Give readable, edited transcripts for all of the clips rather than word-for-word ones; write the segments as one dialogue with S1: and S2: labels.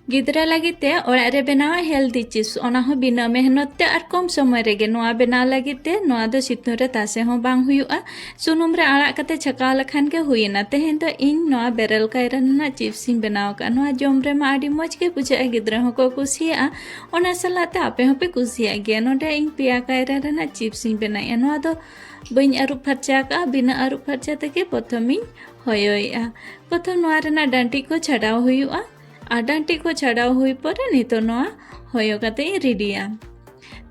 S1: गिद्रा लगिते ओड़ा रे बनावा हेल्दी चिप्स ओना हो बिना मेहनत ते और कम समय रेगे नोआ बना लगिते नोआ दो सितुं रे तासे हो बांग हुयुआ सुनुम रे आड़ा कते छका लखान के हुइना तेहेन दो इन नोआ बेरल कायरा ना चिप्स इन बनाव का नोआ जम रे मा आडी मज के बुझा गिद्रा हो को कुसिया ओना सलाते आपे हो पे कुसिया गे नोडे इन पिया कायरा रे ना चिप्स इन बनाया नोआ दो बइन आरु फरचा का बिना आरु फरचा तके प्रथम इन होयोया प्रथम नोआ रे ना डांटी को छडाव हुयुआ डांटी को छाड़ाव हुई पर नितो नोआ होयो कते रेडिया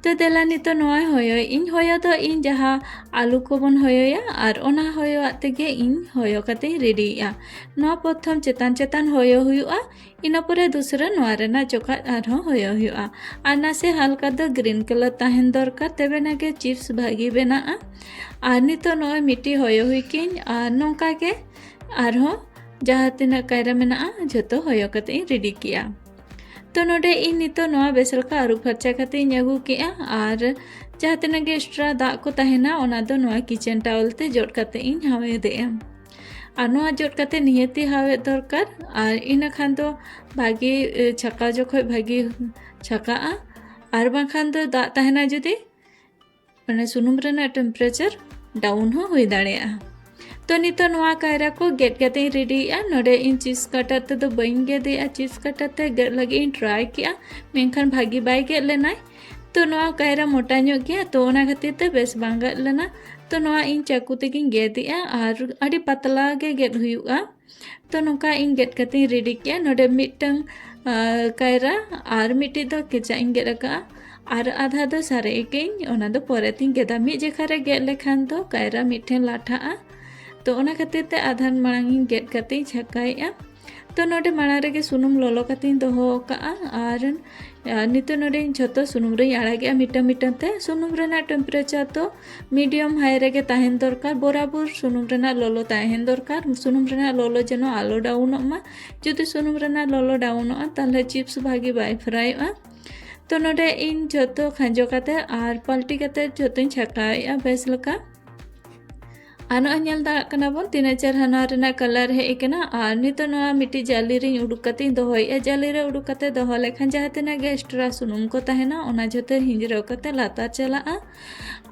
S1: तो देला नितो नोआ होयो इन होयो तो इन जहाँ आलू को बन होयोया और ओना होयो आतेगे इन होयो कते रेडिया नोआ प्रथम चेतान चेतान होयो हुयुआ इना परे दूसरा नोआ रेना चोखा आरो होयो हुयुआ और नासे हल्का दो ग्रीन कलर ताहेन दरकार तबे नागे चिप्स भागी बेनाआ और नितो नोआ मिट्टी होयो हुई किन और नोंका के आरो जहाँ तीना कायरा मेना जो होयो कते रेडी किया तो नोडे इन नितो नोआ बेसल का आरु फरचा कते अगू किया और जहाँ तीना गे एक्स्ट्रा दाग को तहेना ओना दो नोआ किचन टावल ते जोड़ कते इन हावे दे और नोआ जोड़ कते नियति हावे दरकार और इन खान दो भागी छका जोखोय भागी छका और बाखान दो दाग तहेना जुदी माने सुनुम रेना टेम्परेचर डाउन हो हुई दाड़ेया तो नितो नोआ कायरा को गेट कते रेडीया नोडे इन चिप्स कटर ते दो बइन गेदेया चिप्स कटर ते गेट लगे इन ट्राई किया मेनखान भागी बाय गेट लेनाय तो नोआ कायरा मोटा ᱧᱚᱜ गया तो ओना खातिर ते बेस बांग गेट लेना तो नोआ इन चाकू ते गिन गेदिया और अडी पतला गे गेट हुयुआ तो नोका इन गेट कते रेडी किया नोडे मिटंग कायरा और मिटी दो केचा इन गेट का और आधा दो सारे के ओना दो पोरे तिन गेदा मि जेखा रे गेट लेखान दो कायरा मिठेन लाठाआ तो ओना खातिर ते आधान मांग गेट कते छकाया तो नोडे माड़ा रेगे सुनुम लोलो कते दोहो का और नितो नोडे झोतो सुनुम रे आड़ा गया मीटा मीटा ते सुनुम रेना टेम्परेचर तो मीडियम हाई रेगे ताहेन दरकार बराबर सुनुम रेना लोलो ताहेन दरकार सुनुम रेना लोलो जेनो आलो डाउन मा जुदी सुनुम रेना लोलो डाउन ताहले चिप्स भागी बाय फ्राइआ तो नोडे इन झोतो खांजो कते और पलटी कते झोतो छकाया बेस लका आनो अñal दाड़ा कना बोन तीना चरहा नोआ रेना कलर हे केना और नितो नोआ मिट्टी जाली रे उडुक कते दोहोया जाली रे उडुक कते दोहो लेखान जहाँ तेना गे एक्स्ट्रा सुनुम को तहेना ओना झोतो हिंजराव कते लातार चलाआ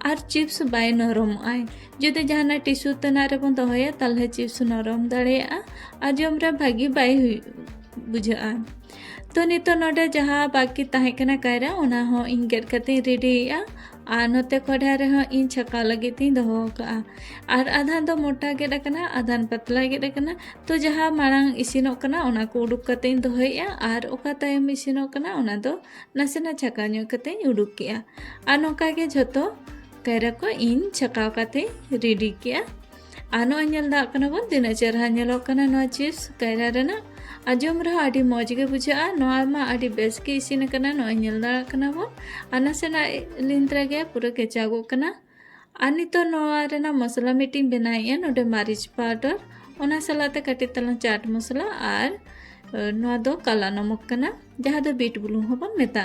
S1: और चिप्स बाय नरम आय जुदी जहाना टिश्यू तना रे बोन दोहोया ताहले चिप्स नरम दाड़ेया और जम रे भागी बाय बुझा तो नितो नोडे जहाँ बाकी ताहे कना कायरा ओना हो इन गेट कते रेडीया और नोते कढ़ा रे हो इन छका लगी ती दोहो का और आधान दो मोटा गेट कना आधान पतला गेट कना तो जहाँ मांग इसिनो कना ओना को उडुक कते दोहोया और ओका तायम इसिनो कना ओना दो नासेना छका ᱧᱚᱜ कते उडुक किया और नोका गे झोतो कायरा को इन छकाव कते रेडी किया आनो अñal दा कना बोन तिना चरहा ᱧᱮᱞᱚᱜ कना नो चिप्स कायरा रेना आजम रहा आडी मौज गे बुझा नोआ मा आडी बेस के इसिन कना नो ᱧᱮᱞ दाड़ा कना बोन अनासेना लिंत्रा गे पूरा केचागो कना अनितो नोआ रेना मसला मिटिंग बनाया नोडे मारिच पाउडर ओना सलाते कटी तला चाट मसला और नोआ दो काला नमक कना जहाँ दो बीट बुलुंग होबन मेता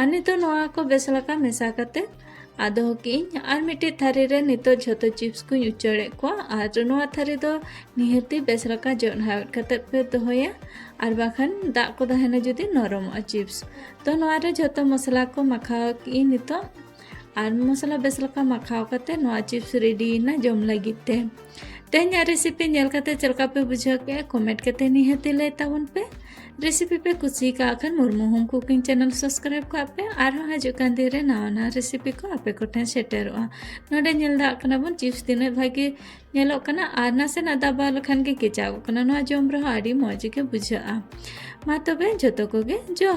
S1: अनितो नोआ को बेस लका मेसा कते आदो की और मिट्टी थारी रे नितो झोतो चिप्स को उचड़े को और नोआ थारी दो निहती बेस लका जोन हावट कते पे दोहोया और बाखान दाग को दहेना जुदी नरम चिप्स तो नोआ रे झोतो मसला को मखाव की नितो और मसला बेस लका मखाव कते नोआ चिप्स रेडी ना जम लगिते तेहना रेसिपी नेल कते चलका पे बुझा के कमेंट कते निहती ले ताबन पे रेसिपी पे कुसी का अखन Murmu home cooking channel subscribe को आपे और हजुकान दिन रे नवा रेसिपी को आपे को ठेन सेटेरोआ नोडे नेल दा कना बन चिप्स दिन भागी नेलो कना और नासे ना दाबा लखान के केचागो कना नोआ जम रहा आडी मौज के बुझा मा तबे जतो को गे जो